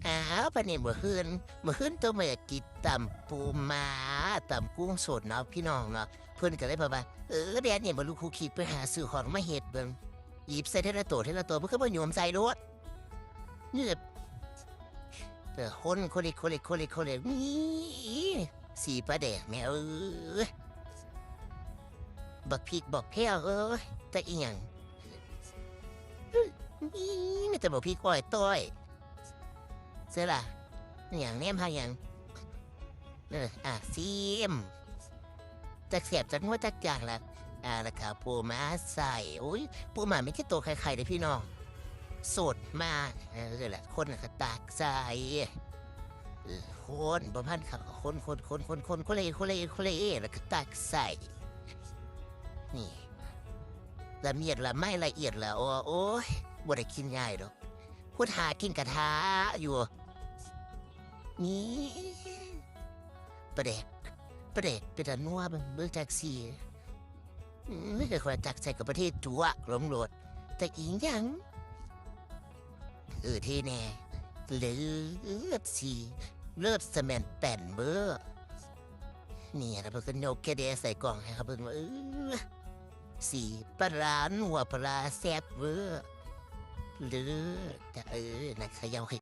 อ้าวปานนี้เมื่อคืนตัวแม่กินตำปูม้าตำกุ้งสดเนาะพี่น้องเนาะเพิ่นก็เลยบอกว่าแดดเนี่ยบ่รู้ครูคิดไปหาซื้อของมาเฮ็ดเบิ่งหยิบใส่เทละตัวมันก็บ่โยมใส่โลดนี่แบบคนนี่สีปลาแดกแม่บักพริกบักแพ้วแต่อีหยังนี่มีแต่บักพริกอ้อยต้อยเสียล่ะอหย่างแนมหาหยังซีมจักเสียบจักงัวจักอย่างละละครับปูม้าใส่อุ้ยปูม้าไม่ใช่ตัวไข่ๆเลยพี่น้องสดมากนี่แหละคนก็ตากใส่คนประพันธ์เขาคนเลยแล้วก็ตักใส่นี่ละเมียดละไม่ละเอียดละโอ้ยบ่ได้กินง่ายดอกพูดหากินกระทะอยู่นี่ประเด็กเป็นอันนัวเบิ่งจากสีไม่เคยคนจักใส่กับประเทศจั่วกลมโหลดแต่อีกอย่างที่แน่เลือดสีเลือดสแมนแป่นเบอร์นี่นะเพิ่นก็โยกแกเดใส่กล่องให้ครับเพิ่นว่าสีปลาร้าหัวปลาแซ่บเบอร์เลือดแต่นะเขย่า